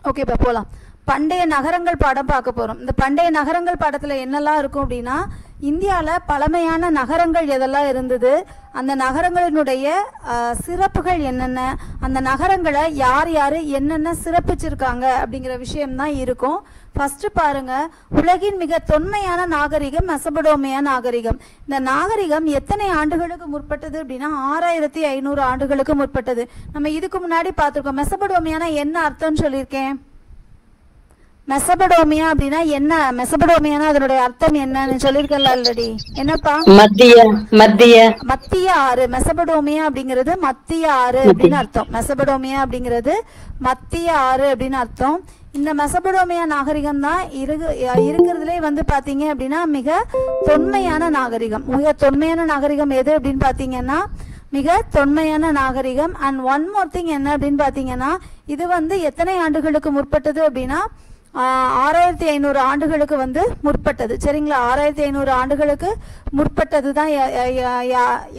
ஓகேப்பா, போகலாம். பண்டைய நகரங்கள் பாடம் பார்க்க போகிறோம். இந்த பண்டைய நகரங்கள் பாடத்தில் என்னெல்லாம் இருக்கும் அப்படின்னா, இந்தியாவில் பழமையான நகரங்கள் எதெல்லாம் இருந்தது, அந்த நகரங்களினுடைய சிறப்புகள் என்னென்ன, அந்த நகரங்களை யார் யார் என்னென்ன சிறப்பிச்சிருக்காங்க அப்படிங்கிற விஷயம்தான் இருக்கும். ஃபஸ்ட்டு பாருங்க, உலகின் மிக தொன்மையான நாகரிகம் மெசபடோமியா நாகரிகம். இந்த நாகரிகம் எத்தனை ஆண்டுகளுக்கு முற்பட்டது அப்படின்னா 6500 ஆண்டுகளுக்கு முற்பட்டது. நம்ம இதுக்கு முன்னாடி பார்த்துருக்கோம். மெசபடோமியானா என்ன அர்த்தம்னு சொல்லியிருக்கேன். மெசபடோமியா அப்படின்னா என்ன, மெசபடோமியானா அதனுடைய அர்த்தம் என்னன்னு சொல்லியிருக்கல ஆல்ரெடி. என்னப்பா? மத்திய ஆறு. மெசபடோமியா அப்படிங்கிறது மத்திய ஆறு அப்படின்னு அர்த்தம். மெசபடோமியா அப்படிங்கிறது மத்திய ஆறு அப்படின்னு அர்த்தம். இந்த மெசபடோமியா நாகரிகம் தான் இருக்கிறதுலே வந்து பாத்தீங்க அப்படின்னா மிக தொன்மையான நாகரிகம். மிக தொன்மையான நாகரிகம் எது அப்படின்னு பாத்தீங்கன்னா மிக தொன்மையான நாகரிகம். அண்ட் ஒன் மோர் திங் என்ன அப்படின்னு பாத்தீங்கன்னா, இது வந்து எத்தனை ஆண்டுகளுக்கு முற்பட்டது அப்படின்னா 6500 ஆண்டுகளுக்கு வந்து முற்பட்டது. சரிங்களா? 6500 ஆண்டுகளுக்கு முற்பட்டது தான்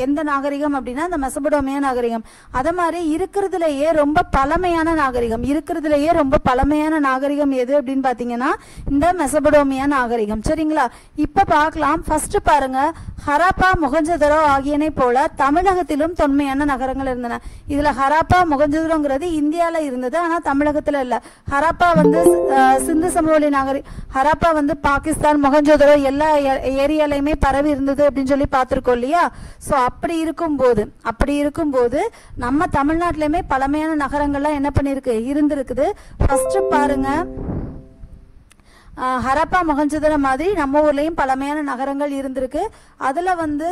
எந்த நாகரிகம் அப்படின்னா இந்த மெசபடோமியா நாகரிகம். அதே மாதிரி இருக்கிறதுலையே ரொம்ப பழமையான நாகரிகம், இருக்கிறதுலையே ரொம்ப பழமையான நாகரிகம் எது அப்படின்னு பார்த்தீங்கன்னா இந்த மெசபடோமியா நாகரிகம். சரிங்களா? இப்போ பார்க்கலாம். ஃபர்ஸ்ட் பாருங்க, ஹராப்பா மொஹஞ்சதரோ ஆகியனை போல தமிழகத்திலும் தொன்மையான நகரங்கள் இருந்தன. இதுல ஹராப்பா மொஹஞ்சதரோங்கிறது இந்தியாவில் இருந்தது, ஆனால் தமிழகத்தில் இல்லை. ஹராப்பா வந்து சிந்து சமவெளி ஹராப்பா வந்து பாகிஸ்தான், மொஹஞ்சதரோ எல்லா ஏரியாலையுமே பரவி இருந்தது அப்படின்னு சொல்லி பார்த்துருக்கோம் இல்லையா? ஸோ அப்படி இருக்கும்போது நம்ம தமிழ்நாட்டிலையுமே பழமையான நகரங்கள்லாம் என்ன பண்ணிருக்கு, இருந்திருக்குது. ஃபர்ஸ்ட் பாருங்க, ஹரப்பா மொஹஞ்சதரோ மாதிரி நம்ம ஊர்லயும் பழமையான நகரங்கள் இருந்திருக்கு. அதுல வந்து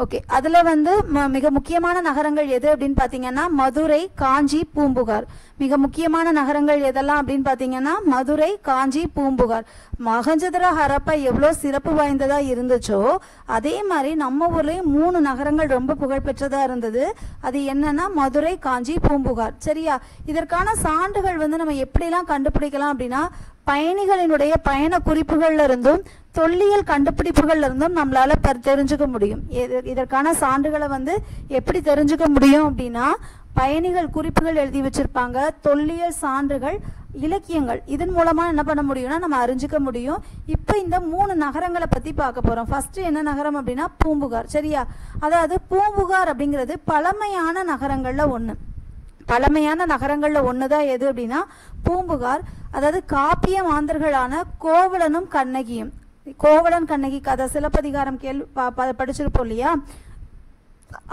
ஓகே, அதுல வந்து மிக முக்கியமான நகரங்கள் எது அப்படின்னு பாத்தீங்கன்னா மதுரை, காஞ்சி, பூம்புகார். மிக முக்கியமான நகரங்கள் எதெல்லாம் அப்படின்னு பாத்தீங்கன்னா மதுரை, காஞ்சி, பூம்புகார். மொஹஞ்சதரோ ஹரப்பா எவ்வளோ சிறப்பு வாய்ந்ததா இருந்துச்சோ அதே மாதிரி நம்ம ஊர்லயும் 3 நகரங்கள் ரொம்ப புகழ்பெற்றதா இருந்தது. அது என்னன்னா மதுரை, காஞ்சி, பூம்புகார். சரியா? இதற்கான சான்றுகள் வந்து நம்ம எப்படிலாம் கண்டுபிடிக்கலாம் அப்படின்னா, பயணிகளினுடைய பயண குறிப்புகள்ல இருந்தும் தொல்லியல் கண்டுபிடிப்புகள்ல இருந்தும் நம்மளால தெரிஞ்சுக்க முடியும். இதற்கான சான்றுகளை வந்து எப்படி தெரிஞ்சுக்க முடியும் அப்படின்னா, பயணிகள் குறிப்புகள் எழுதி வச்சிருப்பாங்க, தொல்லியல் சான்றுகள், இலக்கியங்கள், இதன் மூலமா என்ன பண்ண முடியும்னா நம்ம அறிஞ்சிக்க முடியும். இப்போ இந்த 3 நகரங்களை பத்தி பார்க்க போறோம். ஃபர்ஸ்ட் என்ன நகரம் அப்படின்னா பூம்புகார். சரியா? அதாவது பூம்புகார் அப்படிங்கிறது பழமையான நகரங்கள்ல ஒண்ணு. பழமையான நகரங்கள்ல ஒண்ணுதான் எது அப்படின்னா பூம்புகார். அதாவது காப்பிய மாந்தர்களான கோவலனும் கண்ணகியும், கோவலன் கண்ணகி கதை சிலப்பதிகாரம் படிச்சிருப்போம் இல்லையா?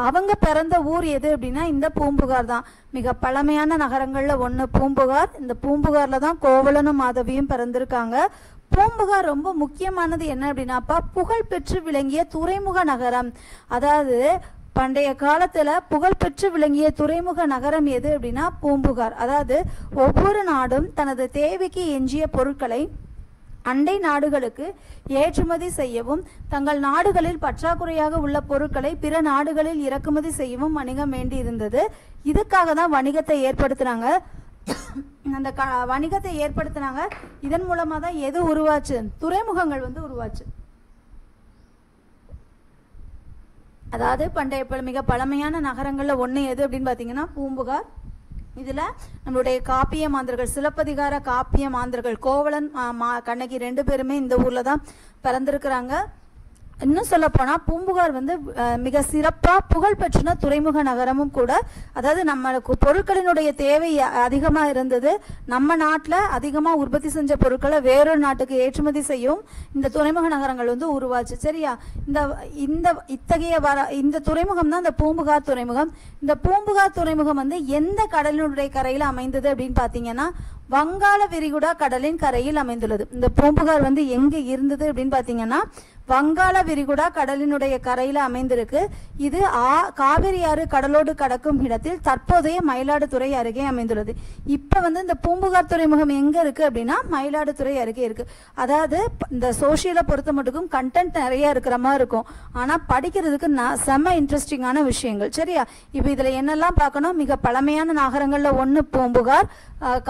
அவங்க பிறந்த ஊர் எது அப்படின்னா இந்த பூம்புகார் தான். மிக பழமையான நகரங்கள்ல ஒண்ணு பூம்புகார். இந்த பூம்புகார்ல தான் கோவலனும் மாதவியும் பிறந்திருக்காங்க. பூம்புகார் ரொம்ப முக்கியமானது என்ன அப்படின்னாப்பா, புகழ் பெற்று விளங்கிய துறைமுக நகரம். அதாவது பண்டைய காலத்துல புகழ்பெற்று விளங்கிய துறைமுக நகரம் எது அப்படின்னா பூம்புகார். அதாவது ஒவ்வொரு நாடும் தனது தேவைக்கு எஞ்சிய பொருட்களை அண்டை நாடுகளுக்கு ஏற்றுமதி செய்யவும், தங்கள் நாடுகளில் பற்றாக்குறையாக உள்ள பொருட்களை பிற நாடுகளில் இறக்குமதி செய்யவும் வணிகம் வேண்டி இருந்தது. இதுக்காக தான் வணிகத்தை ஏற்படுத்தினாங்க. அந்த வணிகத்தை ஏற்படுத்தினாங்க. இதன் மூலமா தான் எது உருவாச்சு, துறைமுகங்கள் வந்து உருவாச்சு. அதாவது பண்டைய மிக பழமையான நகரங்கள்ல ஒண்ணு எது அப்படின்னு பாத்தீங்கன்னா பூம்புகார். இதுல நம்மளுடைய காப்பிய மாந்தர்கள், சிலப்பதிகார காப்பிய மாந்தர்கள் கோவலன் கண்ணகி 2 பேருமே இந்த ஊர்ல தான் பிறந்திருக்கிறாங்க. இன்னும் சொல்ல போனா பூம்புகார் வந்து மிக சிறப்பா புகழ்பெற்ற துறைமுக நகரமும் கூட. அதாவது நம்மளுக்கு பொருட்களினுடைய தேவை அதிகமா இருந்தது. நம்ம நாட்டுல அதிகமா உற்பத்தி செஞ்ச பொருட்களை வேறொரு நாட்டுக்கு ஏற்றுமதி செய்யும் இந்த துறைமுக நகரங்கள் வந்து உருவாச்சு. சரியா? இந்த துறைமுகம் தான் இந்த பூம்புகார் துறைமுகம். இந்த பூம்புகார் துறைமுகம் வந்து எந்த கடலினுடைய கரையில அமைந்தது அப்படின்னு பாத்தீங்கன்னா வங்காள விரிகுடா கடலின் கரையில் அமைந்துள்ளது. இந்த பூம்புகார் வந்து எங்க இருந்தது அப்படின்னு பாத்தீங்கன்னா வங்காள விரிகுடா கடலினுடைய கரையில அமைந்திருக்கு. இது காவிரி ஆறு கடலோடு கடக்கும் இடத்தில் தற்போதைய மயிலாடுதுறை அருகே அமைந்துள்ளது. இப்ப வந்து இந்த பூம்புகார் துறைமுகம் எங்க இருக்கு அப்படின்னா மயிலாடுதுறை அருகே இருக்கு. அதாவது இந்த சோசியலை பொறுத்த மட்டுக்கும் கண்டென்ட் நிறைய இருக்கிற மாதிரி இருக்கும், ஆனா படிக்கிறதுக்கு செம்ம இன்ட்ரெஸ்டிங்கான விஷயங்கள். சரியா? இப்ப இதுல என்னெல்லாம் பார்க்கணும், மிக பழமையான நகரங்கள்ல ஒண்ணு பூம்புகார்.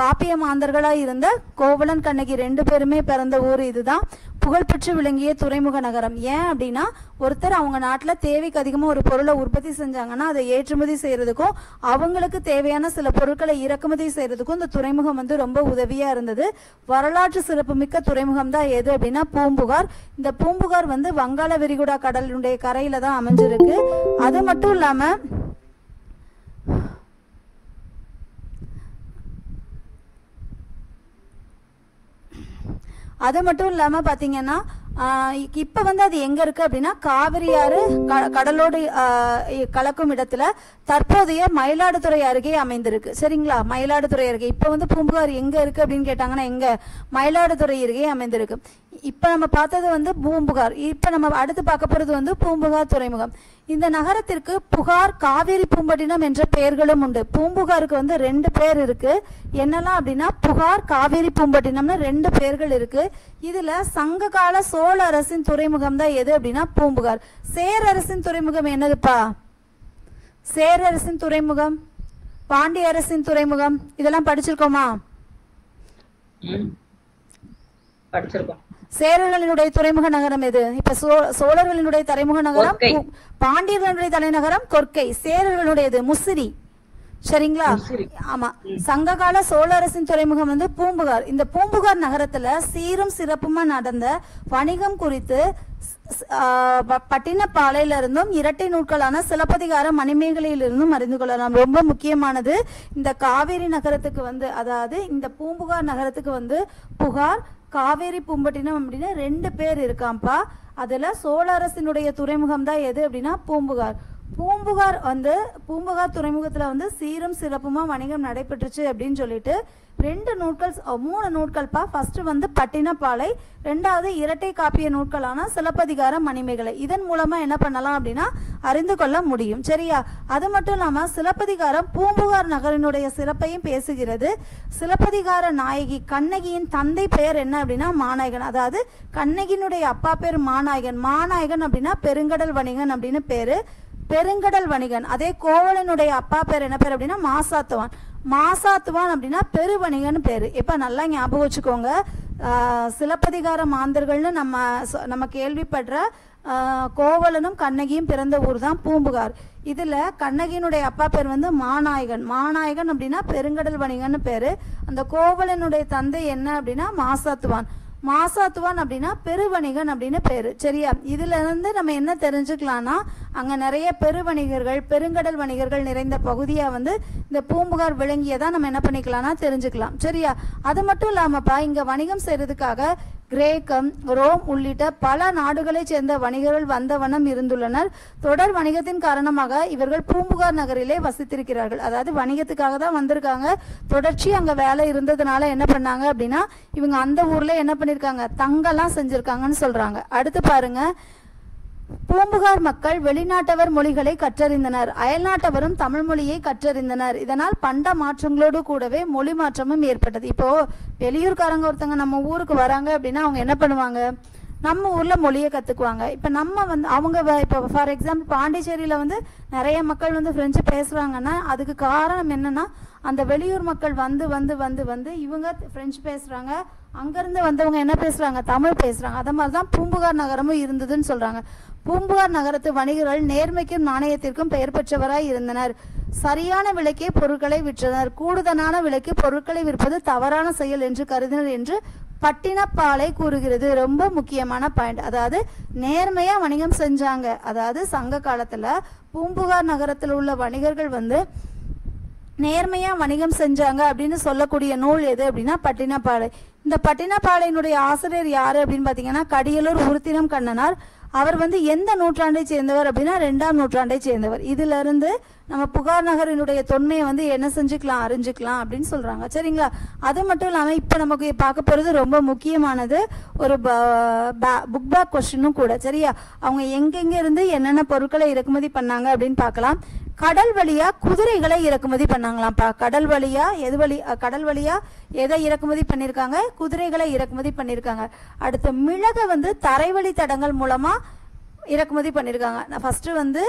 காப்பிய மாந்தர்களா இருந்த கோவலன் கண்ணகி 2 பேருமே பிறந்த ஊர் இதுதான். புகழ்பெற்று விளங்கிய துறைமுக நகரம். ஏன் அப்படின்னா ஒருத்தர் அவங்க நாட்டில் தேவைக்கு அதிகமாக ஒரு பொருளை உற்பத்தி செஞ்சாங்கன்னா அதை ஏற்றுமதி செய்யறதுக்கும் அவங்களுக்கு தேவையான சில பொருட்களை இறக்குமதி செய்யறதுக்கும் இந்த துறைமுகம் வந்து ரொம்ப உதவியா இருந்தது. வரலாற்று சிறப்புமிக்க துறைமுகம் தான் எது அப்படின்னா பூம்புகார். இந்த பூம்புகார் வந்து வங்காள விரிகுடா கடலுடைய கரையில தான் அமைஞ்சிருக்கு. அது மட்டும் இல்லாம பாத்தீங்கன்னா இப்ப வந்து அது எங்க இருக்கு அப்படின்னா காவிரி ஆறு கடலோடு கலக்கும் இடத்துல தற்போதைய மயிலாடுதுறை அருகே அமைந்திருக்கு. சரிங்களா, மயிலாடுதுறை அருகே. இப்ப வந்து பூம்புகார் எங்க இருக்கு அப்படின்னு கேட்டாங்கன்னா எங்க மயிலாடுதுறை அருகே அமைந்திருக்கு. இப்ப நம்ம பார்த்தது வந்து பூம்புகார். இப்ப நம்ம அடுத்து பார்க்க போறது வந்து பூம்புகார் துறைமுகம். இந்த நகரத்திற்கு புகார், காவேரி பூம்பட்டினம் என்ற பெயர்களும் உண்டு. பூம்புகாருக்கு வந்து 2 பேர் இருக்கு. என்னெல்லாம் அப்படின்னா புகார், காவேரி பூம்பட்டினம்னு 2 பெயர்கள் இருக்கு. இதுல சங்க கால சோழ அரசின் துறைமுகம் தான் எது அப்படின்னா பூம்புகார். சேரரசின் துறைமுகம் என்னதுப்பா? சேரரசின் துறைமுகம், பாண்டிய அரசின் துறைமுகம், இதெல்லாம் படிச்சிருக்கோமா? படிச்சிருக்கோம். சேரர்களினுடைய துறைமுக நகரம் எது? இப்ப சோழர்களினுடைய துறைமுக நகரம் பாண்டியர்களுடைய தலைநகரம் கொர்க்கை. சேரர்களுடையது முசிறி. சரிங்களா? ஆமா. சங்ககால சோழ அரசின் துறைமுகம் வந்து பூம்புகார். இந்த பூம்புகார் நகரத்துல சீரும் சிறப்புமா நடந்த வணிகம் குறித்து பட்டினப்பாலையில இருந்தும் இரட்டை நூல்களான சிலப்பதிகார மணிமேகலையிலிருந்தும் அறிந்து கொள்ளலாம். ரொம்ப முக்கியமானது. இந்த காவேரி நகரத்துக்கு வந்து அதாவது இந்த பூம்புகார் நகரத்துக்கு வந்து புகார், காவேரி பூம்பட்டினம் அப்படின்னு 2 பேர் இருக்காம்பா. அதுல சோழ அரசினுடைய துறைமுகம் தான் எது அப்படின்னா பூம்புகார். பூம்புகார் துறைமுகத்துல வந்து சீரும் சிறப்புமா வணிகம் நடைபெற்றுச்சு அப்படின்னு சொல்லிட்டு 3 நூட்கள்ப்பா. ஃபர்ஸ்ட் வந்து பட்டினப்பாலை, 2வது இரட்டை காப்பிய நூட்களான சிலப்பதிகார மணிமேகலை. இதன் மூலமா என்ன பண்ணலாம் அப்படின்னா அறிந்து கொள்ள முடியும். சரியா? அது மட்டும் இல்லாம சிலப்பதிகாரம் பூம்புகார் நகரினுடைய சிறப்பையும் பேசுகிறது. சிலப்பதிகார நாயகி கண்ணகியின் தந்தை பெயர் என்ன அப்படின்னா மாநாயகன். அதாவது கண்ணகியினுடைய அப்பா பேர் மாநாயகன். மாநாயகன் அப்படின்னா பெருங்கடல் வணிகன் அப்படின்னு பேரு. பெருங்கடல் வணிகன். அதே கோவலனுடைய அப்பா பேர் என்ன பேர் அப்படின்னா மாசாத்துவான். மாசாத்துவான் அப்படின்னா பெருவணிகன் பேரு. இப்ப நல்லா ஞாபகம் வச்சுக்கோங்க. சிலப்பதிகார மாந்தர்கள்னு நம்ம கேள்விப்படுற கோவலனும் கண்ணகியும் பிறந்த ஊர் தான் பூம்புகார். இதுல கண்ணகியினுடைய அப்பா பேர் வந்து மாநாயகன். மாநாயகன் அப்படின்னா பெருங்கடல் வணிகன் பேரு. அந்த கோவலனுடைய தந்தை என்ன அப்படின்னா மாசாத்துவான். மாசாத்துவான் அப்படின்னா பெருவணிகன் அப்படின்னு பேரு. சரியா? இதுல இருந்து நம்ம என்ன தெரிஞ்சுக்கலாம்னா அங்க நிறைய பெருவணிகர்கள், பெருங்கடல் வணிகர்கள் நிறைந்த பகுதியா வந்து இந்த பூம்புகார் விளங்கியதா நம்ம என்ன பண்ணிக்கலாம்னா தெரிஞ்சுக்கலாம். சரியா? அது மட்டும் இல்லாமப்பா இங்க வணிகம் செய்யறதுக்காக கிரேக்கம், ரோம் உள்ளிட்ட பல நாடுகளை சேர்ந்த வணிகர்கள் வந்த வண்ணம் இருந்துள்ளனர். தொடர் வணிகத்தின் காரணமாக இவர்கள் பூம்புகார் நகரிலே வசித்திருக்கிறார்கள். அதாவது வணிகத்துக்காக தான் வந்திருக்காங்க. தொடர்ச்சி அங்க வேலை இருந்ததுனால என்ன பண்ணாங்க அப்படின்னா இவங்க அந்த ஊர்ல என்ன பண்ணிருக்காங்க, தங்கெல்லாம் செஞ்சிருக்காங்கன்னு சொல்றாங்க. அடுத்து பாருங்க, பூம்புகார் மக்கள் வெளிநாட்டவர் மொழிகளை கற்றறிந்தனர். அயல்நாட்டவரும் தமிழ் மொழியை கற்றறிந்தனர். இதனால் பண்ட மாற்றங்களோடு கூடவே மொழி மாற்றமும் ஏற்பட்டது. இப்போ வெளியூர்காரங்க ஒருத்தங்க நம்ம ஊருக்கு வராங்க அப்படின்னா அவங்க என்ன பண்ணுவாங்க, நம்ம ஊர்ல மொழியை கத்துக்குவாங்க. இப்ப நம்ம வந்து அவங்க இப்போ ஃபார் எக்ஸாம்பிள் பாண்டிச்சேரியில வந்து நிறைய மக்கள் வந்து பிரெஞ்சு பேசுறாங்கன்னா அதுக்கு காரணம் என்னன்னா அந்த வெளியூர் மக்கள் வந்து வந்து வந்து வந்து இவங்க பிரெஞ்சு பேசுறாங்க, அங்கிருந்து வந்தவங்க என்ன பேசுறாங்க, தமிழ் பேசுறாங்க. அதே மாதிரிதான் பூம்புகார் நகரமும் இருந்ததுன்னு சொல்றாங்க. பூம்புகார் நகரத்து வணிகர்கள் நேர்மைக்கும் நாணயத்திற்கும் பெயர் பெற்றவராய் இருந்தனர். சரியான விலைக்கே பொருட்களை விற்றனர். கூடுதலான விலைக்கு பொருட்களை விற்பது தவறான செயல் என்று கருதினர் என்று பட்டினப்பாலை கூறுகிறது. ரொம்ப முக்கியமான பாயிண்ட். அதாவது நேர்மையா வணிகம் செஞ்சாங்க. அதாவது சங்க காலத்துல பூம்புகார் நகரத்தில் உள்ள வணிகர்கள் வந்து நேர்மையா வணிகம் செஞ்சாங்க அப்படின்னு சொல்லக்கூடிய நூல் எது அப்படின்னா பட்டினப்பாலை. இந்த பட்டினப்பாலையினுடைய ஆசிரியர் யாரு அப்படின்னு பாத்தீங்கன்னா கடியலூர் உருத்திரம் கண்ணனார். அவர் வந்து எந்த நூற்றாண்டை சேர்ந்தவர் அப்படின்னா 2ஆம் நூற்றாண்டை சேர்ந்தவர். இதுல இருந்து நம்ம புகார் நகரினுடைய தொன்மையை வந்து என்ன செஞ்சுக்கலாம், அறிஞ்சுக்கலாம் அப்படின்னு சொல்றாங்க. சரிங்களா? அது மட்டும் இல்லாம இப்ப நமக்கு பார்க்க போறது ரொம்ப முக்கியமானது, ஒரு புக் பேக் கொஸ்டினும் கூட. சரியா? அவங்க எங்கெங்க இருந்து என்னென்ன பொருட்களை இறக்குமதி பண்ணாங்க அப்படின்னு பார்க்கலாம். கடல் வழியா குதிரைகளை இறக்குமதி பண்ணாங்களாம்ப்பா. கடல் வழியா எதை இறக்குமதி பண்ணிருக்காங்க, குதிரைகளை இறக்குமதி பண்ணிருக்காங்க. அடுத்து மிளகை வந்து தரைவழி தடங்கள் மூலமா இறக்குமதி பண்ணிருக்காங்க. ஃபர்ஸ்ட் வந்து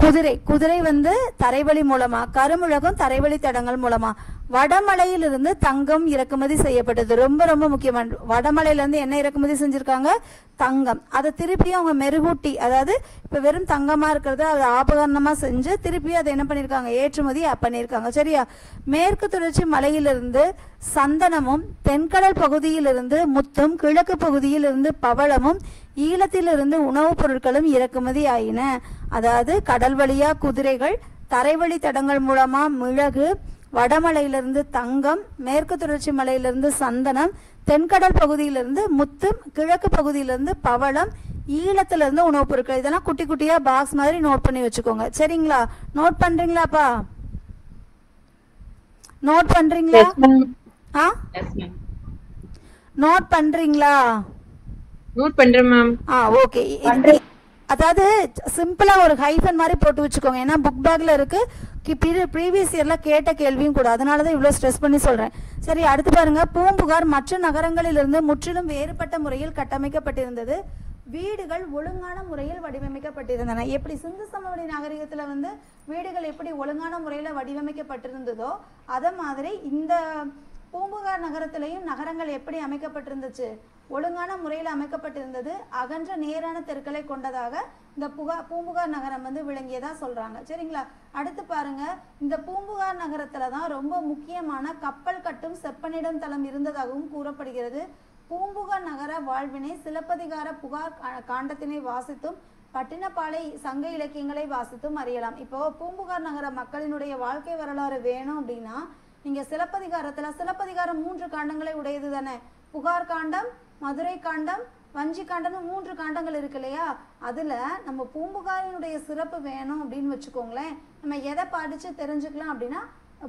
குதிரை வந்து தரைவழி மூலமா, கருமிளகும் தரைவழி தடங்கள் மூலமா. வடமலையிலிருந்து தங்கம் இறக்குமதி செய்யப்பட்டது. ரொம்ப ரொம்ப முக்கியமான, வடமலையிலேருந்து என்ன இறக்குமதி செஞ்சுருக்காங்க? தங்கம். அதை திருப்பி அவங்க மெருகூட்டி, அதாவது இப்போ வெறும் தங்கமாக இருக்கிறத அதை ஆபகரணமாக செஞ்சு திருப்பி அதை என்ன பண்ணியிருக்காங்க? ஏற்றுமதி பண்ணியிருக்காங்க. சரியா? மேற்கு தொடர்ச்சி மலையிலிருந்து சந்தனமும், தென்கடல் பகுதியிலிருந்து முத்தும், கிழக்கு பகுதியிலிருந்து பவளமும், ஈழத்திலிருந்து உணவுப் பொருட்களும் இறக்குமதி ஆயின. அதாவது கடல் வழியா குதிரைகள், தரைவழி தடங்கள் மூலமா மிளகு, வடமலையிலிருந்து தங்கம், மேற்கு தொடர்ச்சி மலையிலிருந்து சந்தனம், தென்கடல் பகுதியிலிருந்து முத்து, கிழக்கு பகுதியிலிருந்து பவளம், ஈழத்திலிருந்து உணவுப் பொருட்கள். இதெல்லாம் குட்டி குட்டியா பாக்ஸ் மாதிரி நோட் பண்ணி வச்சுக்கோங்க. சரிங்களா? நோட் பண்றீங்களாப்பா? நோட் பண்றீங்களா? நோட் பண்றீங்களா? நோட் பண்றேன் மேம். ஓகே. அதாவது சிம்பிளா ஒரு ஹைஃபன் மாதிரி போட்டு வச்சுக்கோங்க. ஏன்னா புக் பேக்ல இருக்கு, ப்ரீவியஸ் இயர்ல கேட்ட கேள்வியும் கூட, அதனால தான் இவ்வளோ ஸ்ட்ரெஸ் பண்ணி சொல்றேன். சரி, அடுத்து பாருங்க. பூம்புகார் மற்ற நகரங்களிலிருந்து முற்றிலும் வேறுபட்ட முறையில் கட்டமைக்கப்பட்டிருந்தது. வீடுகள் ஒழுங்கான முறையில் வடிவமைக்கப்பட்டிருந்தன. எப்படி சிந்து சமவெளி நாகரிகத்துல வந்து வீடுகள் எப்படி ஒழுங்கான முறையில வடிவமைக்கப்பட்டிருந்ததோ அதே மாதிரி இந்த பூம்புகார் நகரத்திலையும் நகரங்கள் எப்படி அமைக்கப்பட்டிருந்துச்சு? ஒழுங்கான முறையில் அமைக்கப்பட்டிருந்தது. அகன்ற நேரான தெருக்களை கொண்டதாக இந்த பூம்புகார் நகரம் வந்து விளங்கியதா சொல்றாங்க. சரிங்களா? அடுத்து பாருங்க. இந்த பூம்புகார் நகரத்துல தான் ரொம்ப முக்கியமான கப்பல் கட்டும் செப்பனிடம் தளம் இருந்ததாகவும் கூறப்படுகிறது. பூம்புகார் நகர வாழ்வினை சிலப்பதிகார புகார் காண்டத்தினை வாசித்தும் பட்டினப்பாலை சங்க இலக்கியங்களை வாசித்தும் அறியலாம். இப்போ பூம்புகார் நகர மக்களினுடைய வாழ்க்கை வரலாறு வேணும் அப்படின்னா நீங்க சிலப்பதிகாரம் 3 காண்டங்களை உடையது தானே. புகார் காண்டம், மதுரை காண்டம், வஞ்சி காண்டம்னு 3 காண்டங்கள் இருக்கு இல்லையா? அதுல நம்ம பூம்புகாரினுடைய சிறப்பு வேணும் அப்படின்னு வச்சுக்கோங்களேன். நம்ம எதை படிச்சு தெரிஞ்சுக்கலாம் அப்படின்னா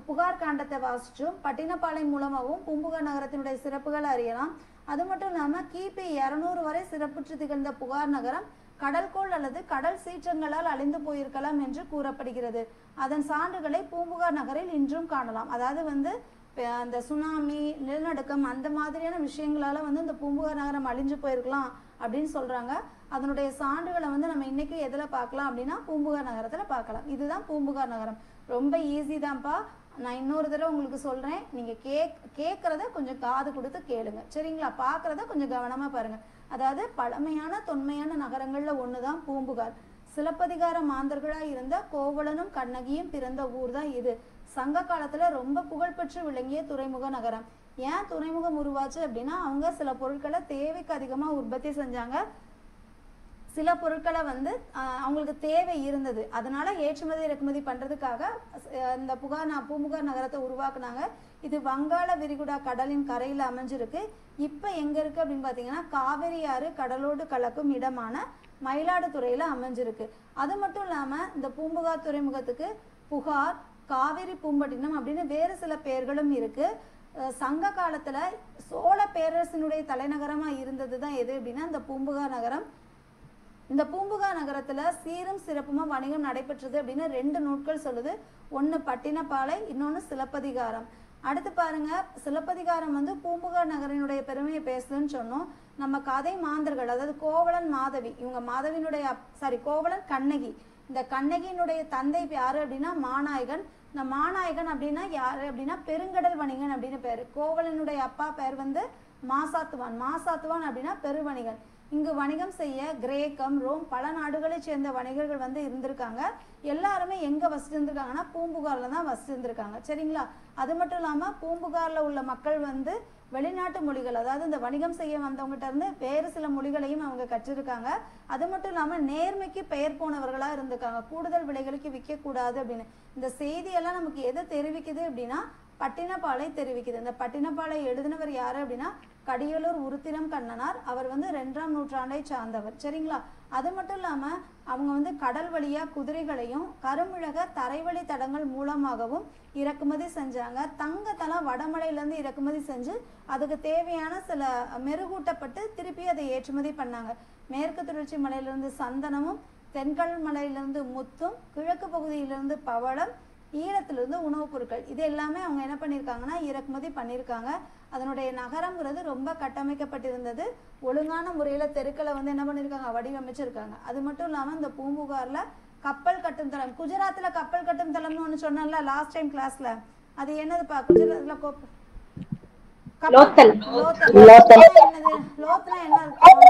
புகார் காண்டத்தை வாசிச்சும் பட்டினப்பாலை மூலமாகவும் பூம்புகார் நகரத்தினுடைய சிறப்புகளை அறியலாம். அது மட்டும் இல்லாம கிபி 200 வரை சிறப்புற்று திகழ்ந்த புகார் நகரம் கடல்கோள் அல்லது கடல் சீற்றங்களால் அழிந்து போயிருக்கலாம் என்று கூறப்படுகிறது. அதன் சான்றுகளை பூம்புகார் நகரில் இன்றும் காணலாம். அதாவது வந்து அந்த சுனாமி, நிலநடுக்கம் அந்த மாதிரியான விஷயங்களால வந்து இந்த பூம்புகார் நகரம் அழிஞ்சு போயிருக்கலாம் அப்படின்னு சொல்றாங்க. அதனுடைய சான்றுகளை வந்து நம்ம இன்னைக்கு எதுல பார்க்கலாம் அப்படின்னா பூம்புகார் நகரத்துல பார்க்கலாம். இதுதான் பூம்புகார் நகரம். ரொம்ப ஈஸி தான்ப்பா. நான் இன்னொரு தடவை உங்களுக்கு சொல்றேன். நீங்க கேட்கறத கொஞ்சம் காது கொடுத்து கேளுங்க. சரிங்களா? பார்க்கறத கொஞ்சம் கவனமா பாருங்க. அதாவது பழமையான தொன்மையான நகரங்கள்ல ஒண்ணுதான் பூம்புகார். சிலப்பதிகார மாந்தர்களா இருந்த கோவலனும் கண்ணகியும் பிறந்த ஊர் தான் இது. சங்க காலத்துல ரொம்ப புகழ்பெற்று விளங்கிய துறைமுக நகரம். ஏன் துறைமுகம் உருவாச்சு அப்படின்னா அவங்க சில பொருட்களை தேவைக்கு அதிகமா உற்பத்தி செஞ்சாங்க. சில பொருட்களை வந்து அவங்களுக்கு தேவை இருந்தது, அதனால ஏற்றுமதி இறக்குமதி பண்றதுக்காக இந்த பூம்புகார் நகரத்தை உருவாக்குனாங்க. இது வங்காள விரிகுடா கடலின் கரையில அமைஞ்சிருக்கு. இப்ப எங்க இருக்கு அப்படின்னு பாத்தீங்கன்னா காவிரி ஆறு கடலோடு கலக்கும் இடமான மயிலாடுதுறையில அமைஞ்சிருக்கு. அது மட்டும் இல்லாம இந்த பூம்புகார் துறைமுகத்துக்கு புகார், காவிரி பூம்பட்டினம் அப்படின்னு வேறு சில பெயர்களும் இருக்கு. சங்க காலத்துல சோழ பேரரசினுடைய தலைநகரமா இருந்ததுதான் எது அப்படின்னா இந்த பூம்புகார் நகரம். இந்த பூம்புகார் நகரத்துல சீரும் சிறப்புமா வணிகம் நடைபெற்றது அப்படின்னு 2 நூட்கள் சொல்லுது. ஒன்னு பட்டினப்பாலை, இன்னொன்னு சிலப்பதிகாரம். அடுத்து பாருங்க. சிலப்பதிகாரம் வந்து பூம்புகார் நகரினுடைய பெருமையை பேசுதுன்னு சொன்னோம். நம்ம கதை மாந்தர்கள், அதாவது கோவலன் மாதவி, இவங்க மாதவியினுடைய கோவலன் கண்ணகி. இந்த கண்ணகியினுடைய தந்தை யாரு அப்படின்னா மாநாயகன். இந்த மாநாயகன் அப்படின்னா யாரு அப்படின்னா பெருங்கடல் வணிகன் அப்படின்னு பேரு. கோவலனுடைய அப்பா பேர் வந்து மாசாத்துவான் அப்படின்னா பெருவணிகன். இங்கு வணிகம் செய்ய கிரேக்கம், ரோம் பல நாடுகளை சேர்ந்த வணிகர்கள் வந்து இருந்திருக்காங்க. எல்லாருமே எங்க வசிச்சிருந்திருக்காங்கன்னா பூம்புகார்ல தான் வசிச்சிருந்திருக்காங்க. சரிங்களா? அது மட்டும் இல்லாம பூம்புகார்ல உள்ள மக்கள் வந்து வெளிநாட்டு மொழிகள், அதாவது இந்த வணிகம் செய்ய வந்தவங்ககிட்ட இருந்து வேறு சில மொழிகளையும் அவங்க கற்றிருக்காங்க. அது மட்டும் இல்லாம நேர்மைக்கு பெயர் போனவர்களா இருந்திருக்காங்க. கூடுதல் விலைகளுக்கு விற்க கூடாது அப்படின்னு. இந்த செய்தியெல்லாம் நமக்கு எதை தெரிவிக்குது அப்படின்னா பட்டினப்பாலை தெரிவிக்குது. இந்த பட்டினப்பாலை எழுதினவர் யாரு அப்படின்னா கடியலூர் உருத்திரம் கண்ணனார். அவர் வந்து 2ஆம் நூற்றாண்டை சார்ந்தவர். சரிங்களா? அது மட்டும் இல்லாம அவங்க வந்து கடல் வழியா குதிரைகளையும் கருமிழக தரைவழி தடங்கள் மூலமாகவும் இறக்குமதி செஞ்சாங்க. தங்கத்தெல்லாம் வடமலையில இருந்து இறக்குமதி செஞ்சு அதுக்கு தேவையான சில மெருகூட்டப்பட்டு திருப்பி அதை ஏற்றுமதி பண்ணாங்க. மேற்கு தொடர்ச்சி மலையிலிருந்து சந்தனமும், தென்கடல் மலையிலிருந்து முத்தும், கிழக்கு பகுதியிலிருந்து பவளம், ஈழத்திலிருந்து உணவுப் பொருட்கள், இது எல்லாமே அவங்க என்ன பண்ணியிருக்காங்கன்னா இறக்குமதி பண்ணியிருக்காங்க. அதனுடைய நகரம்ங்கிறது ரொம்ப கட்டமைக்கப்பட்டிருந்தது. ஒழுங்கான முறையில தெருக்களை வந்து என்ன பண்ணியிருக்காங்க, வடிவமைச்சிருக்காங்க. அது மட்டும் இல்லாம இந்த பூம்புகார்ல கப்பல் கட்டும் தளம், குஜராத்ல கப்பல் கட்டும் தளம்னு ஒன்று சொன்னால லாஸ்ட் டைம் கிளாஸ்ல, அது என்னதுப்பா? குஜராத்ல லோத்தல். லோத்தல். லோத்தல். என்னது? லோத்னா என்ன அர்த்தம்?